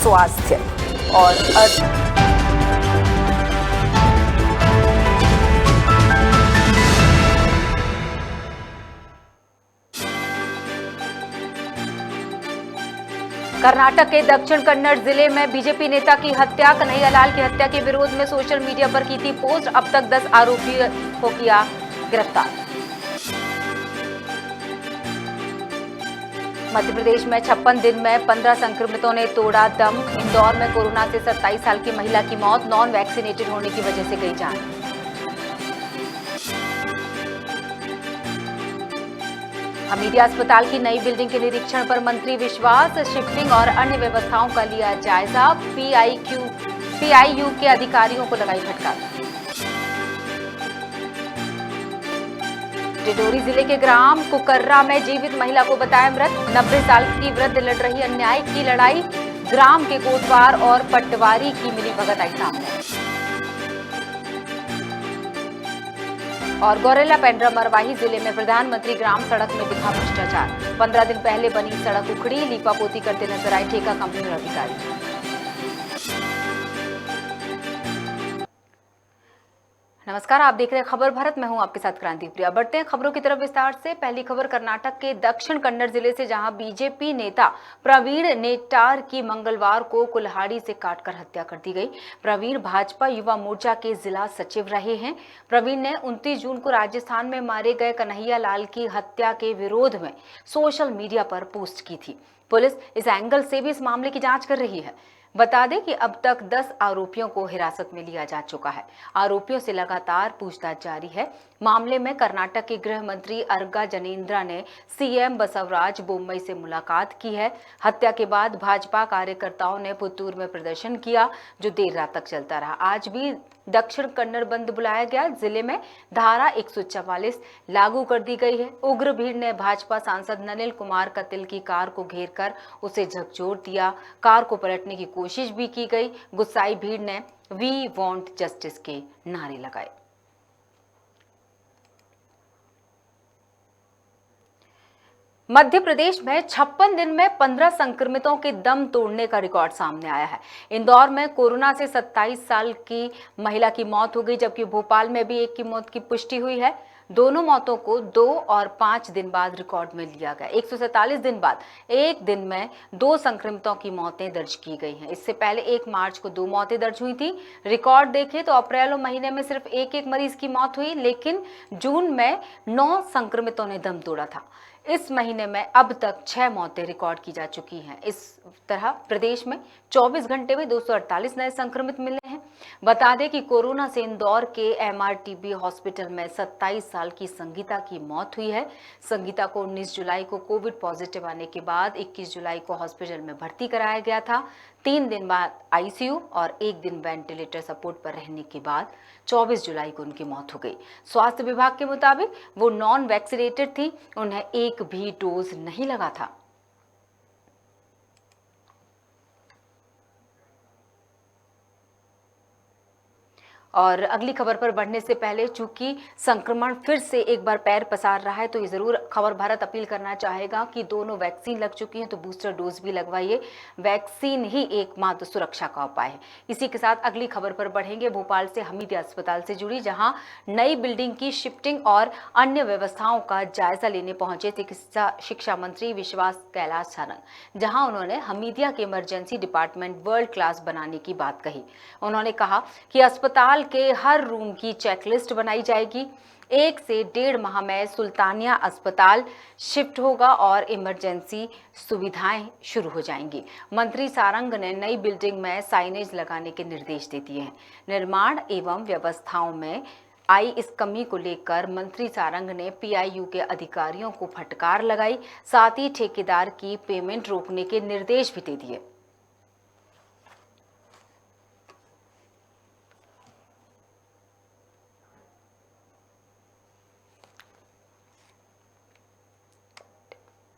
स्वास्थ्य और कर्नाटक के दक्षिण कन्नड़ जिले में बीजेपी नेता की हत्या। कन्हैया लाल की हत्या के विरोध में सोशल मीडिया पर की थी पोस्ट। अब तक 10 आरोपियों को किया गिरफ्तार। मध्य प्रदेश में 56 दिन में 15 संक्रमितों ने तोड़ा दम। इंदौर में कोरोना से 27 साल की महिला की मौत, नॉन वैक्सीनेटेड होने की वजह से गई जान। हमीदिया अस्पताल की नई बिल्डिंग के निरीक्षण पर मंत्री विश्वास। शिफ्टिंग और अन्य व्यवस्थाओं का लिया जायजा। पीआईयू के अधिकारियों को लगाई फटकार। डिंडोरी जिले के ग्राम कुकर्रा में जीवित महिला को बताया मृत। 90 साल की वृद्ध लड़ रही अन्याय की लड़ाई। ग्राम के कोटवार और पटवारी की मिलीभगत आई सामने। और गौरेला पेंड्रा मरवाही जिले में प्रधानमंत्री ग्राम सड़क में दिखा भ्रष्टाचार। 15 दिन पहले बनी सड़क उखड़ी, लीपापोती करते नजर आए ठेका कंपनी और अधिकारी। नमस्कार, आप देख रहे हैं खबर भारत। मैं हूं आपके साथ क्रांति प्रिया। बढ़ते हैं खबरों की तरफ विस्तार से। पहली खबर कर्नाटक के दक्षिण कन्नड़ जिले से, जहां बीजेपी नेता प्रवीण नेट्टार की मंगलवार को कुल्हाड़ी से काटकर हत्या कर दी गई। प्रवीण भाजपा युवा मोर्चा के जिला सचिव रहे हैं। प्रवीण ने 29 जून को राजस्थान में मारे गए कन्हैया लाल की हत्या के विरोध में सोशल मीडिया पर पोस्ट की थी। पुलिस इस एंगल से भी इस मामले की जांच कर रही है। बता दें कि अब तक 10 आरोपियों को हिरासत में लिया जा चुका है। आरोपियों से लगातार पूछताछ जारी है। मामले में कर्नाटक के गृह मंत्री अर्गा जनेन्द्रा ने सीएम बसवराज बोम्मई से मुलाकात की है। हत्या के बाद भाजपा कार्यकर्ताओं ने पुत्तूर में प्रदर्शन किया, जो देर रात तक चलता रहा। आज भी दक्षिण कन्नड़ बंद बुलाया गया। जिले में धारा 144 लागू कर दी गई है। उग्र भीड़ ने भाजपा सांसद नलिन कुमार कतिल की कार को घेरकर उसे झकझोर दिया। कार को पलटने की कोशिश भी की गई। गुस्साई भीड़ ने वी वांट जस्टिस के नारे लगाए। मध्य प्रदेश में 56 दिन में 15 संक्रमितों के दम तोड़ने का रिकॉर्ड सामने आया है। इंदौर में कोरोना से 27 साल की महिला की मौत हो गई, जबकि भोपाल में भी एक की मौत की पुष्टि हुई है। दोनों मौतों को 2 और 5 दिन बाद रिकॉर्ड में लिया गया। 147 दिन बाद एक दिन में 2 संक्रमितों की मौतें दर्ज की गई हैं। इससे पहले 1 मार्च को 2 मौतें दर्ज हुई थी। रिकॉर्ड देखें तो अप्रैल महीने में सिर्फ एक मरीज की मौत हुई, लेकिन जून में 9 संक्रमितों ने दम तोड़ा था। इस महीने में अब तक 6 मौतें रिकॉर्ड की जा चुकी हैं। इस तरह प्रदेश में 24 घंटे में 248 नए संक्रमित मिले हैं। बता दें कि कोरोना से इंदौर के एमआरटीबी हॉस्पिटल में 27 साल की संगीता की मौत हुई है। संगीता को 19 जुलाई को कोविड पॉजिटिव आने के बाद 21 जुलाई को हॉस्पिटल में भर्ती कराया गया था। 3 दिन बाद आईसीयू और 1 दिन वेंटिलेटर सपोर्ट पर रहने के बाद 24 जुलाई को उनकी मौत हो गई। स्वास्थ्य विभाग के मुताबिक वो नॉन वैक्सीनेटेड थी, उन्हें एक भी डोज नहीं लगा था। और अगली खबर पर बढ़ने से पहले, चूंकि संक्रमण फिर से एक बार पैर पसार रहा है, तो ये जरूर खबर भारत अपील करना चाहेगा कि दोनों वैक्सीन लग चुकी हैं तो बूस्टर डोज भी लगवाइए। वैक्सीन ही एकमात्र सुरक्षा का उपाय है। इसी के साथ अगली खबर पर बढ़ेंगे। भोपाल से हमीदिया अस्पताल से जुड़ी, जहां नई बिल्डिंग की शिफ्टिंग और अन्य व्यवस्थाओं का जायजा लेने पहुंचे चिकित्सा शिक्षा मंत्री विश्वास कैलाश सारंग, जहां उन्होंने हमीदिया के इमरजेंसी डिपार्टमेंट वर्ल्ड क्लास बनाने की बात कही। उन्होंने कहा कि अस्पताल के हर रूम की चेकलिस्ट बनाई जाएगी। 1 से 1.5 माह में सुल्तानिया अस्पताल शिफ्ट होगा और इमरजेंसी सुविधाएं शुरू हो जाएंगी। मंत्री सारंग ने नई बिल्डिंग में साइनेज लगाने के निर्देश दे दिए हैं। निर्माण एवं व्यवस्थाओं में आई इस कमी को लेकर मंत्री सारंग ने पीआईयू के अधिकारियों को फटकार लगाई। साथ ही ठेकेदार की पेमेंट रोकने के निर्देश भी दे दिए।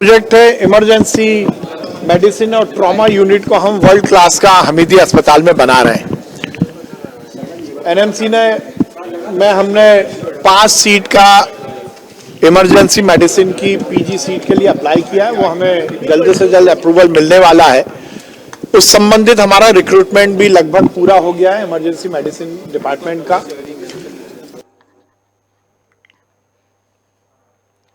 प्रोजेक्ट है इमरजेंसी मेडिसिन और ट्रॉमा यूनिट को हम वर्ल्ड क्लास का हमीदिया अस्पताल में बना रहे हैं। एनएमसी में हमने 5 सीट का इमरजेंसी मेडिसिन की पीजी सीट के लिए अप्लाई किया है। वो हमें जल्द से जल्द अप्रूवल मिलने वाला है। उस संबंधित हमारा रिक्रूटमेंट भी लगभग पूरा हो गया है इमरजेंसी मेडिसिन डिपार्टमेंट का।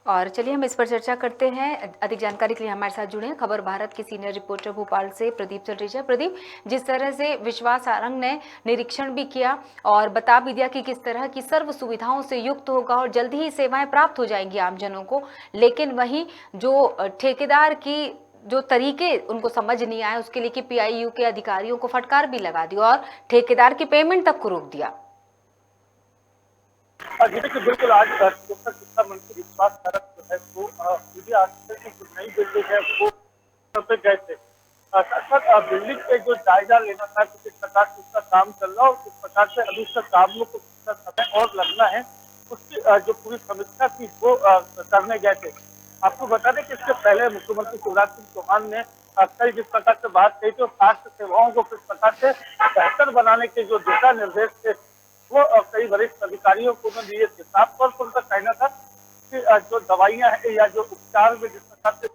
और चलिए हम इस पर चर्चा करते हैं। अधिक जानकारी के लिए हमारे साथ जुड़े हैं खबर भारत के सीनियर रिपोर्टर भोपाल से प्रदीप चटर्जी। प्रदीप, जिस तरह से विश्वास सारंग ने निरीक्षण भी किया और बता भी दिया कि किस तरह की सर्व सुविधाओं से युक्त होगा और जल्दी ही सेवाएं प्राप्त हो जाएंगी आमजनों को, लेकिन वहीं जो ठेकेदार की जो तरीके उनको समझ नहीं आए उसके लिए कि पीआईयू के अधिकारियों को फटकार भी लगा दी और ठेकेदार की पेमेंट तक को रोक दिया। जी देखिए, बिल्कुल आज शिक्षा मंत्री विश्वास सारंग जो है वो पीजी हॉस्पिटल की जो नई बिल्डिंग है वो पे गए थे। साथ बिल्डिंग पे जो जायजा लेना था कि किस प्रकार से उसका काम चल रहा और किस प्रकार से अभी उसका काम को कितना समय और लगना है, उसकी जो पूरी समीक्षा थी वो करने गए थे। आपको बता दें कि इससे पहले मुख्यमंत्री शिवराज सिंह चौहान ने कई जिस प्रकार से बात कही थी और स्वास्थ्य सेवाओं को किस प्रकार से बेहतर बनाने के जो दिशा निर्देश थे वो कई वरिष्ठ अधिकारियों को उन्होंने दिए थे। साफ तौर पर उनका कहना था कि जो दवाइयां हैं या जो उपचार में जिस प्रकार से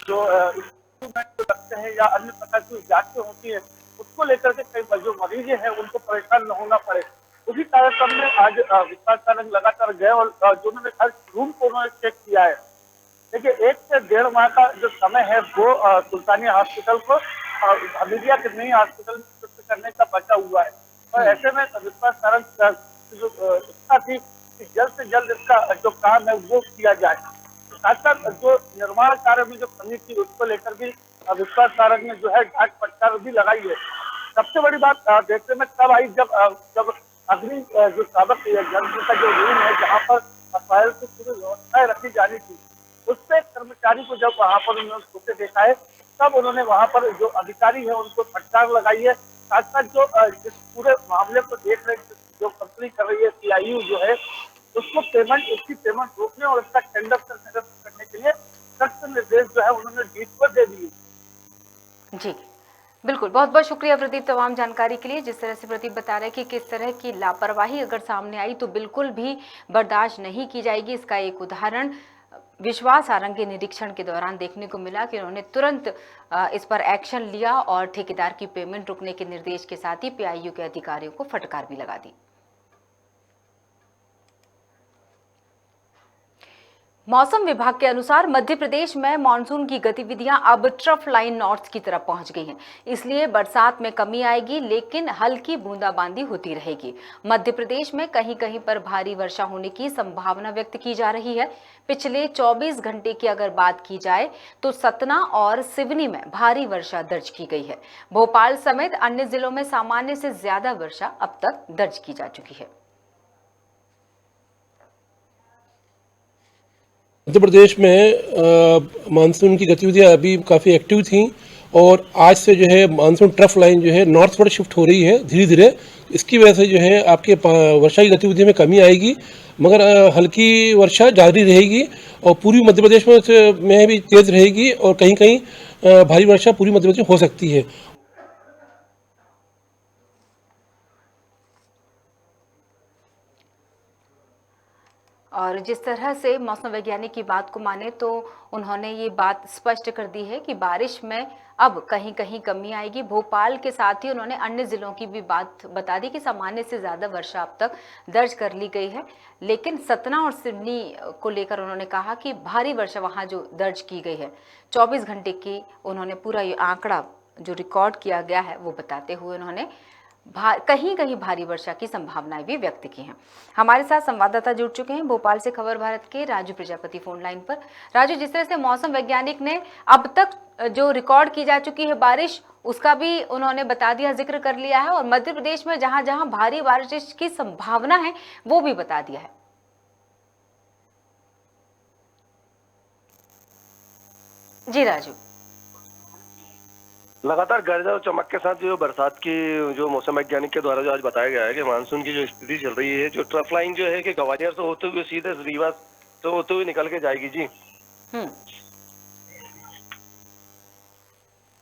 जो इंस्ट्रूमेंट जो लगते हैं या अन्य प्रकार की जांचें होती है उसको लेकर के कई जो मरीज हैं उनको परेशान न होना पड़े। उसी कार्यक्रम में आज विश्वास सारंग लगातार गए और जो उन्होंने हर रूम को उन्होंने चेक किया है। देखिए, 1 से 1.5 माह का जो समय है वो सुल्तानिया हॉस्पिटल को हमीदिया के नई हॉस्पिटल में शिफ्ट करने का बचा हुआ है। और ऐसे में विश्वास सारंग जो इच्छा थी कि जल्द से जल्द इसका जो काम है वो किया जाए। साथ साथ जो निर्माण कार्य में जो कमी थी उसको लेकर भी विश्वास सारंग ने जो है घाट फटकार भी लगाई है। सबसे बड़ी बात देखने में तब आई जब अग्नि जो साबक यंत्र का जो रूम है जहाँ पर फायर की पूरी व्यवस्थाएं रखी जानी थी, उससे कर्मचारी को जब वहाँ पर उन्होंने छूटे देखा है तब उन्होंने वहाँ पर जो अधिकारी है उनको फटकार लगाई है। साथ साथ जो इस पूरे मामले को देख रहे जो कंपनी कर रही है पीआईयू जो है उसको उसकी पेमेंट रोकने और उसका टेंडर करने के लिए सख्त निर्देश जो है उन्होंने डीट पर दे दिए। जी बिल्कुल, बहुत बहुत शुक्रिया प्रदीप तमाम जानकारी के लिए। जिस तरह से प्रदीप बता रहे हैं कि किस तरह की लापरवाही अगर सामने आई तो बिल्कुल भी बर्दाश्त नहीं की जाएगी। इसका एक उदाहरण विश्वास सारंग के निरीक्षण के दौरान देखने को मिला कि उन्होंने तुरंत इस पर एक्शन लिया और ठेकेदार की पेमेंट रोकने के निर्देश के साथ ही पीआईयू के अधिकारियों को फटकार भी लगा दी। मौसम विभाग के अनुसार मध्य प्रदेश में मानसून की गतिविधियां अब ट्रफ लाइन नॉर्थ की तरफ पहुंच गई हैं। इसलिए बरसात में कमी आएगी लेकिन हल्की बूंदाबांदी होती रहेगी। मध्य प्रदेश में कहीं कहीं पर भारी वर्षा होने की संभावना व्यक्त की जा रही है। पिछले 24 घंटे की अगर बात की जाए तो सतना और सिवनी में भारी वर्षा दर्ज की गई है। भोपाल समेत अन्य जिलों में सामान्य से ज्यादा वर्षा अब तक दर्ज की जा चुकी है। मध्य प्रदेश में मानसून की गतिविधियां अभी काफ़ी एक्टिव थी और आज से जो है मानसून ट्रफ लाइन जो है नॉर्थवर्ड शिफ्ट हो रही है धीरे धीरे। इसकी वजह से जो है आपके वर्षा की गतिविधि में कमी आएगी, मगर हल्की वर्षा जारी रहेगी और पूर्वी मध्य प्रदेश में भी तेज़ रहेगी और कहीं कहीं भारी वर्षा पूर्वी मध्य प्रदेश में हो सकती है। और जिस तरह से मौसम वैज्ञानिक की बात को माने तो उन्होंने ये बात स्पष्ट कर दी है कि बारिश में अब कहीं कहीं कमी आएगी। भोपाल के साथ ही उन्होंने अन्य जिलों की भी बात बता दी कि सामान्य से ज़्यादा वर्षा अब तक दर्ज कर ली गई है, लेकिन सतना और सिवनी को लेकर उन्होंने कहा कि भारी वर्षा वहाँ जो दर्ज की गई है 24 घंटे की, उन्होंने पूरा ये आंकड़ा जो रिकॉर्ड किया गया है वो बताते हुए उन्होंने कहीं कहीं भारी वर्षा की संभावनाएं भी व्यक्त की हैं। हमारे साथ संवाददाता जुड़ चुके हैं भोपाल से खबर भारत के राजू प्रजापति फोन लाइन पर। राजू, जिस तरह से मौसम वैज्ञानिक ने अब तक जो रिकॉर्ड की जा चुकी है बारिश उसका भी उन्होंने बता दिया, जिक्र कर लिया है और मध्य प्रदेश में जहां जहां भारी बारिश की संभावना है वो भी बता दिया है। जी राजू, लगातार गरज और चमक के साथ जो बरसात की जो मौसम वैज्ञानिक के द्वारा जो आज बताया गया है कि मानसून की जो स्थिति चल रही है, जो ट्रफ लाइन जो है कि ग्वालियर से होते हुए सीधे रीवा से होते हुए निकल के जाएगी।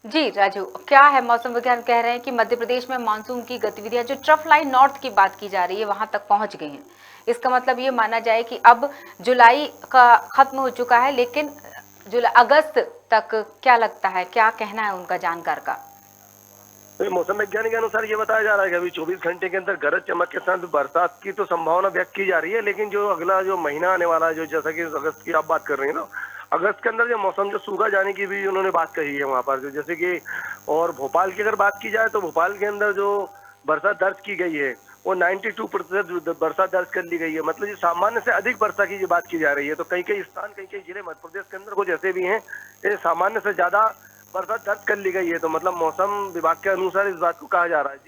जी राजू, क्या है मौसम विज्ञान कह रहे हैं कि मध्य प्रदेश में मानसून की गतिविधियां जो ट्रफ लाइन नॉर्थ की बात की जा रही है वहां तक पहुंच गई हैं। इसका मतलब ये माना जाए कि अब जुलाई का खत्म हो चुका है, लेकिन जुलाई अगस्त तक क्या लगता है, क्या कहना है उनका जानकार का? तो मौसम वैज्ञानिक के अनुसार ये बताया जा रहा है कि अभी 24 घंटे के अंदर गरज चमक के साथ बरसात की तो संभावना व्यक्त की जा रही है, लेकिन जो अगला जो महीना आने वाला है, जो जैसा कि अगस्त की आप बात कर रहे हैं ना, अगस्त के अंदर जो मौसम जो सूखा जाने की भी उन्होंने बात कही है वहां पर, जो जैसे कि और भोपाल की अगर बात की जाए तो भोपाल के अंदर जो बरसात दर्ज की गई है वो 92% बरसात दर्ज कर ली गई है। मतलब ये सामान्य से अधिक वर्षा की बात की जा रही है। तो कई कई स्थान, कई कई जिले मध्य प्रदेश के अंदर कुछ ऐसे भी हैं ये सामान्य से ज्यादा बरसात दर्ज कर ली गई है। तो मतलब मौसम विभाग के अनुसार इस बात को कहा जा रहा है।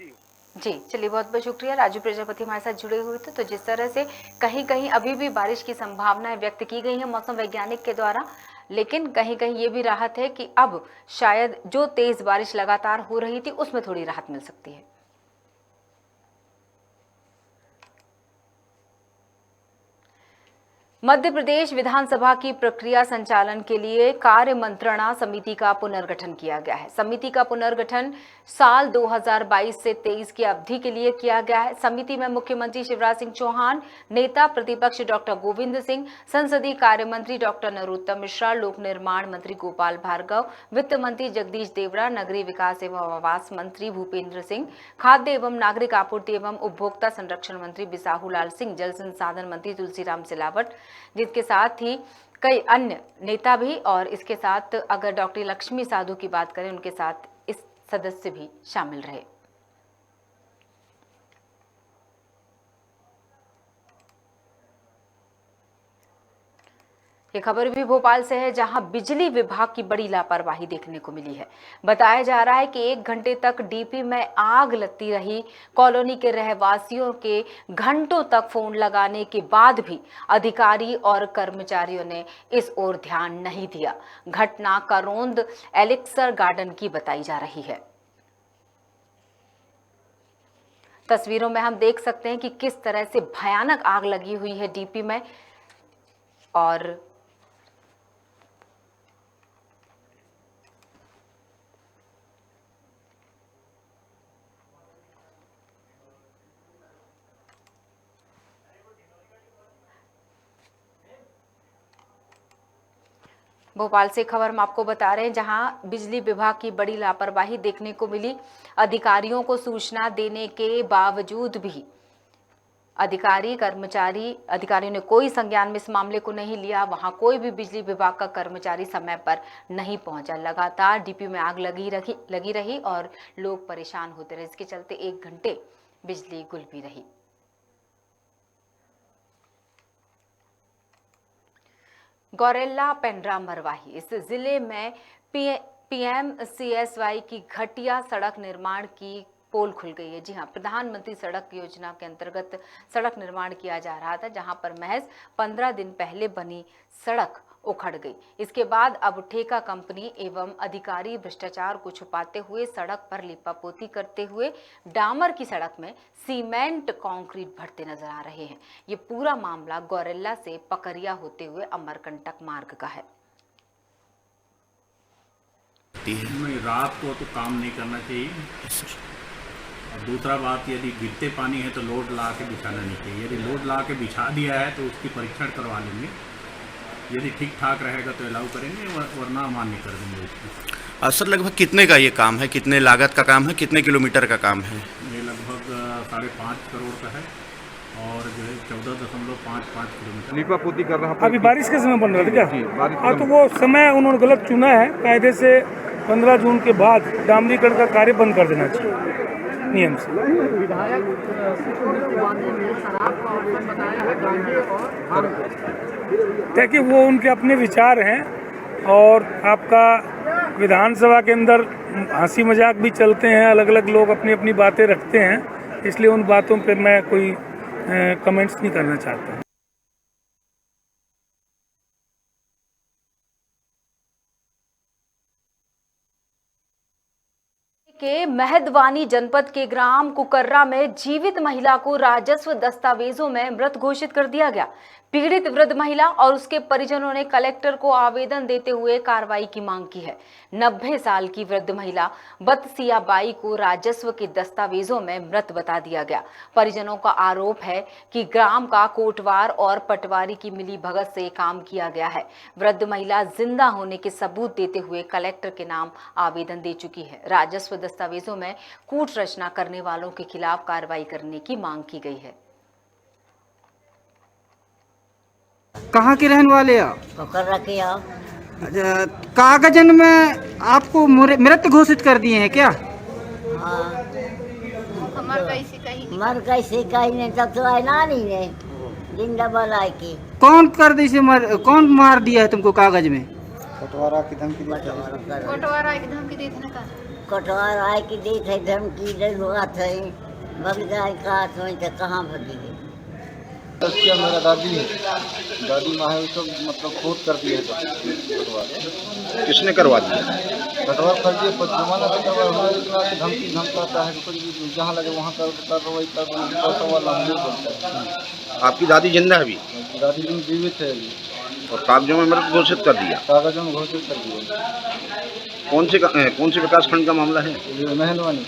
जी चलिए, बहुत बहुत शुक्रिया। राजू प्रजापति हमारे साथ जुड़े हुए थे। तो जिस तरह से कहीं कहीं अभी भी बारिश की संभावनाएं व्यक्त की गई है मौसम वैज्ञानिक के द्वारा, लेकिन कहीं कहीं ये भी राहत है कि अब शायद जो तेज बारिश लगातार हो रही थी उसमें थोड़ी राहत मिल सकती है। मध्य प्रदेश विधानसभा की प्रक्रिया संचालन के लिए कार्य मंत्रणा समिति का पुनर्गठन किया गया है। समिति का पुनर्गठन साल 2022 से 23 की अवधि के लिए किया गया है। समिति में मुख्यमंत्री शिवराज सिंह चौहान, नेता प्रतिपक्ष डॉक्टर गोविंद सिंह, संसदीय कार्य मंत्री डॉक्टर नरोत्तम मिश्रा, लोक निर्माण मंत्री गोपाल भार्गव, वित्त मंत्री जगदीश देवड़ा, नगरीय विकास एवं आवास मंत्री भूपेंद्र सिंह, खाद्य एवं नागरिक आपूर्ति एवं उपभोक्ता संरक्षण मंत्री बिसाहू लाल सिंह, जल संसाधन मंत्री तुलसीराम सिलावट, जिसके साथ ही कई अन्य नेता भी, और इसके साथ अगर डॉक्टर लक्ष्मी साधु की बात करें उनके साथ इस सदस्य भी शामिल रहे। ये खबर भी भोपाल से है, जहां बिजली विभाग की बड़ी लापरवाही देखने को मिली है। बताया जा रहा है कि 1 घंटे तक डीपी में आग लगती रही। कॉलोनी के रहवासियों के घंटों तक फोन लगाने के बाद भी अधिकारी और कर्मचारियों ने इस ओर ध्यान नहीं दिया। घटना करोंद एलिक्सर गार्डन की बताई जा रही है। तस्वीरों में हम देख सकते हैं कि किस तरह से भयानक आग लगी हुई है डीपी में। और भोपाल से खबर हम आपको बता रहे हैं, जहां बिजली विभाग की बड़ी लापरवाही देखने को मिली। अधिकारियों को सूचना देने के बावजूद भी अधिकारियों ने कोई संज्ञान में इस मामले को नहीं लिया। वहां कोई भी बिजली विभाग का कर्मचारी समय पर नहीं पहुंचा। लगातार डीपी में आग लगी रही और लोग परेशान होते रहे। इसके चलते 1 घंटे बिजली गुल भी रही। गौरेला पेंड्रा मरवाही, इस जिले में पीएमसीएसवाई की घटिया सड़क निर्माण की पोल खुल गई है। जी हां, प्रधानमंत्री सड़क योजना के अंतर्गत सड़क निर्माण किया जा रहा था, जहां पर महज 15 दिन पहले बनी सड़क उखड़ गई। इसके बाद अब ठेका कंपनी एवं अधिकारी भ्रष्टाचार को छुपाते हुए सड़क पर लिपापोती करते हुए डामर की सड़क में सीमेंट कंक्रीट भरते नजर आ रहे हैं। ये पूरा मामला गौरेला से पकरिया होते हुए अमरकंटक मार्ग का है। रात को तो काम नहीं करना चाहिए। और दूसरा बात, यदि गिरते पानी है तो लोड ला के बिछाना नहीं चाहिए। यदि लोड ला के बिछा दिया है तो उसकी परीक्षण करवा लेंगे। यदि ठीक ठाक रहेगा तो अलाउ करेंगे, वरना अमान्य कर देंगे उसको। सर, लगभग कितने का ये काम है, कितने लागत का काम है, कितने किलोमीटर का काम है? ये लगभग 5.5 करोड़ का है और जो है 14.55 किलोमीटर। लिपापोती कर रहा। अभी बारिश के समय बन रहा था क्या? हाँ, तो वो समय उन्होंने गलत चुना है। कायदे से 15 जून के बाद डामरीकरण का कार्य बंद कर देना चाहिए नियम से। देखिए, वो उनके अपने विचार हैं और आपका विधानसभा के अंदर हंसी मजाक भी चलते हैं। अलग अलग लोग अपनी अपनी बातें रखते हैं, इसलिए उन बातों पर मैं कोई कमेंट्स नहीं करना चाहता। के मेहदवानी जनपद के ग्राम कुकर्रा में जीवित महिला को राजस्व दस्तावेजों में मृत घोषित कर दिया गया। पीड़ित वृद्ध महिला और उसके परिजनों ने कलेक्टर को आवेदन देते हुए कार्रवाई की मांग की है। 90 साल की वृद्ध महिला बतसिया बाई को राजस्व के दस्तावेजों में मृत बता दिया गया। परिजनों का आरोप है कि ग्राम का कोटवार और पटवारी की मिली भगत से काम किया गया है। वृद्ध महिला जिंदा होने के सबूत देते हुए कलेक्टर के नाम आवेदन दे चुकी है। राजस्व दस्तावेजों में कूट रचना करने वालों के खिलाफ कार्रवाई करने की मांग की गई है। कहाँ के रहने वाले आप? पोखरा के आओ। अच्छा, कागजन में आपको मृत घोषित कर दिए हैं क्या? हाँ। मर कैसे कहीं नहीं, तब तो आए ना नहीं ने जिंदा बलाई की। कौन कर दी से कौन मार दिया है तुमको कागज में? कटवारा की धमकी दी थे, धमकी दे हुआ थे, भग जाए कहा तो कहाँ भगी गई। क्या मेरा दादी माँ है उसको मतलब खोद कर दिए कटवा। किसने करवा दिया? कटवा कर दिए पर जमाना हमारे धमकी धमकाता है, कुछ भी जहाँ लगे वहाँ कार्रवाई कर वाला बोलता है। आपकी दादी जिंदा है अभी? दादी जी जीवित है अभी। और कागजों में मृत घोषित कर दिया? कागजों में घोषित कर दिया। कौन से विकास खंड का मामला है? मेहनवानी।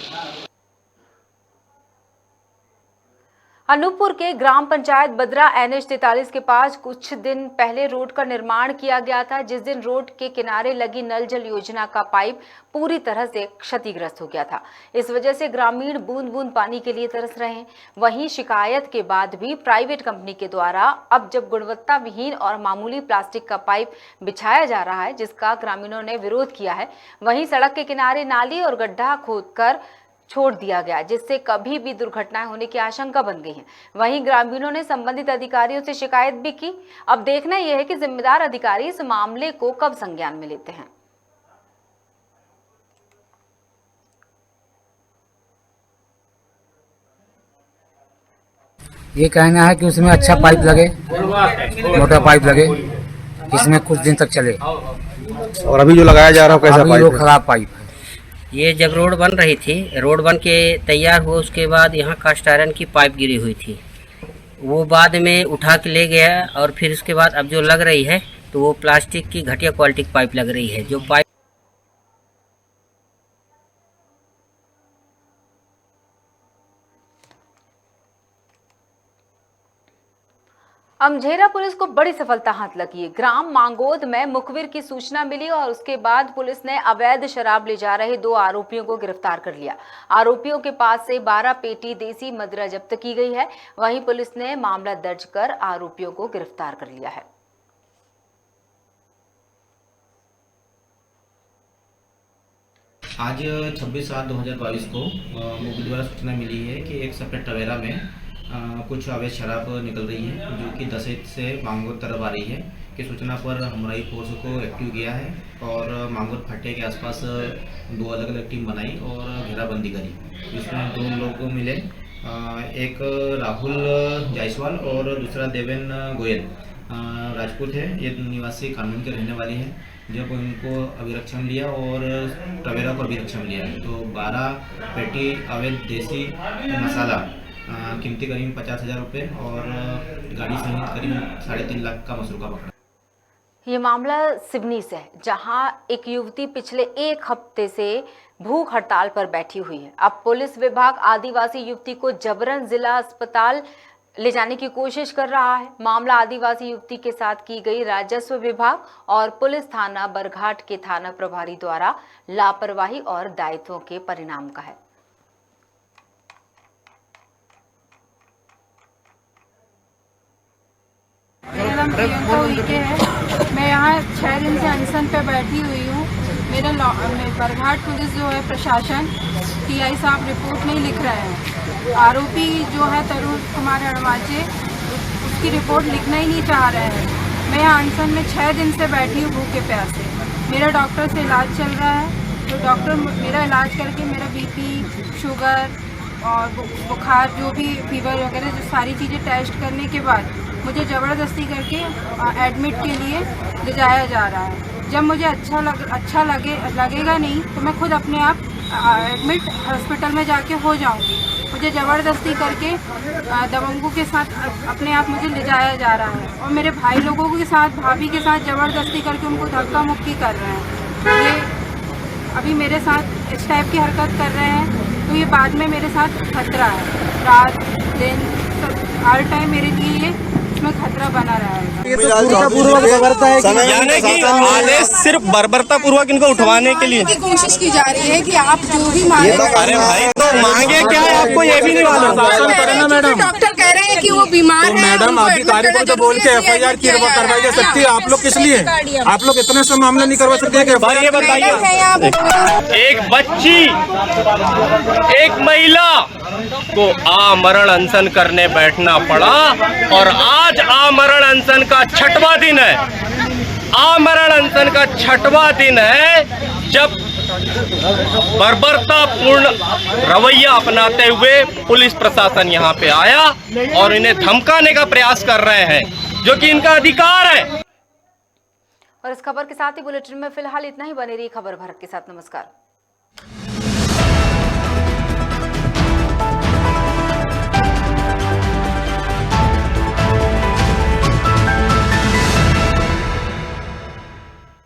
अनूपपुर के ग्राम पंचायत बदरा NH 43 के पास कुछ दिन पहले रोड का निर्माण किया गया था, जिस दिन रोड के किनारे लगी नल जल योजना का पाइप पूरी तरह से क्षतिग्रस्त हो गया था। इस वजह से ग्रामीण बूंद बूंद पानी के लिए तरस रहे हैं। वहीं शिकायत के बाद भी प्राइवेट कंपनी के द्वारा अब जब गुणवत्ता विहीन और मामूली प्लास्टिक का पाइप बिछाया जा रहा है, जिसका ग्रामीणों ने विरोध किया है, वहीं सड़क के किनारे नाली और गड्ढा खोदकर छोड़ दिया गया, जिससे कभी भी दुर्घटनाएं होने की आशंका बन गई है। वहीं ग्रामीणों ने संबंधित अधिकारियों से शिकायत भी की। अब देखना यह है कि जिम्मेदार अधिकारी इस मामले को कब संज्ञान में लेते हैं। ये कहना है कि उसमें अच्छा पाइप लगे, मोटा पाइप लगे, इसमें कुछ दिन तक चले। और अभी जो लगाया जा रहा है कैसा पाइप है? खराब पाइप है। ये जब रोड बन रही थी, रोड बन के तैयार हुआ, उसके बाद यहाँ कास्ट आयरन की पाइप गिरी हुई थी, वो बाद में उठा के ले गया। और फिर उसके बाद अब जो लग रही है तो वो प्लास्टिक की घटिया क्वालिटी की पाइप लग रही है। जो पाइप अमझेरा पुलिस को बड़ी सफलता हाथ लगी है। ग्राम मांगोद में मुखबिर की सूचना मिली और उसके बाद पुलिस ने अवैध शराब ले जा रहे 2 आरोपियों को गिरफ्तार कर लिया। आरोपियों के पास से 12 पेटी देसी मदिरा जब्त की गई है। वहीं पुलिस ने मामला दर्ज कर आरोपियों को गिरफ्तार कर लिया है। आज 26/7/2022 को मुखबिर द्वारा सूचना मिली है कि एक सेपरेट टवेरा में कुछ अवैध शराब निकल रही है, जो कि दसेत से मांगोद तरफ आ रही है। की सूचना पर हमारी फोर्स को एक्टिव किया है और मांगोद फट्टे के आसपास 2 अलग अलग टीम बनाई और घेराबंदी करी। इसमें 2 लोग मिले, एक राहुल जायसवाल और दूसरा देवेन गोयल। राजपूत है, ये निवासी कानून के रहने वाले हैं। जब उनको अभिरक्षण लिया और टवेरा को अभिरक्षण लिया तो 12 पेटी अवैध देसी मसाला कीमती करीब 50,000 रुपये और गाड़ी सहित करीब 3.5 लाख का मसरूका पकड़ा। ये मामला सिवनी से है, जहां एक युवती पिछले 1 हफ्ते से भूख हड़ताल पर बैठी हुई है। अब पुलिस विभाग आदिवासी युवती को जबरन जिला अस्पताल ले जाने की कोशिश कर रहा है। मामला आदिवासी युवती के साथ की गई राजस्व विभाग और पुलिस थाना बरघाट के थाना प्रभारी द्वारा लापरवाही और दायित्वों के परिणाम का है। प्रियंका उइके है। मैं यहाँ 6 दिन से अनशन पे बैठी हुई हूँ। मेरा बरघाट पुलिस जो है प्रशासन TI साहब रिपोर्ट नहीं लिख रहे हैं। आरोपी जो है तरुण कुमार अड़वाचे उसकी रिपोर्ट लिखना ही नहीं चाह रहे हैं। मैं यहाँ अनशन में 6 दिन से बैठी हूँ भूखे प्यासे। मेरा डॉक्टर से इलाज चल रहा है, तो डॉक्टर मेरा इलाज करके मेरा BP, शुगर और बुखार जो भी फीवर वगैरह जो सारी चीज़ें टेस्ट करने के बाद मुझे ज़बरदस्ती करके एडमिट के लिए ले जाया जा रहा है। जब मुझे अच्छा लगेगा नहीं तो मैं खुद अपने आप एडमिट हॉस्पिटल में जाके हो जाऊंगी। मुझे ज़बरदस्ती करके दबंगों के साथ अपने आप मुझे ले जाया जा रहा है और मेरे भाई लोगों के साथ, भाभी के साथ ज़बरदस्ती करके उनको धक्का मुक्की कर रहे हैं। ये अभी मेरे साथ इस टाइप की हरकत कर रहे हैं तो ये बाद में मेरे साथ खतरा है। रात दिन हर टाइम मेरे लिए ये में खतरा बना रहेगा। ये तो यानी कि आदेश सिर्फ बर्बरता पूर्वक इनको उठवाने के लिए की कोशिश की जा रही है कि आप जो भी मांगे। अरे भाई तो मांगे क्या है आपको ये भी नहीं मालूम। डॉक्टर कह रहे हैं कि वो बीमार है। मैडम अधिकारी को तो बोल के FIR करवाई जा सकती है, आप लोग किस लिए आप लोग इतने से मामला नहीं करवा सकते? ये बताइए, एक बच्ची एक महिला को आमरण अनशन करने बैठना पड़ा और आज आमरण अनशन का 6वां दिन है। आमरण अनशन का 6वां दिन है जब बर्बरतापूर्ण रवैया अपनाते हुए पुलिस प्रशासन यहाँ पे आया और इन्हें धमकाने का प्रयास कर रहे हैं, जो कि इनका अधिकार है। और इस खबर के साथ ही बुलेटिन में फिलहाल इतना ही। बने रही खबर भारत के साथ। नमस्कार।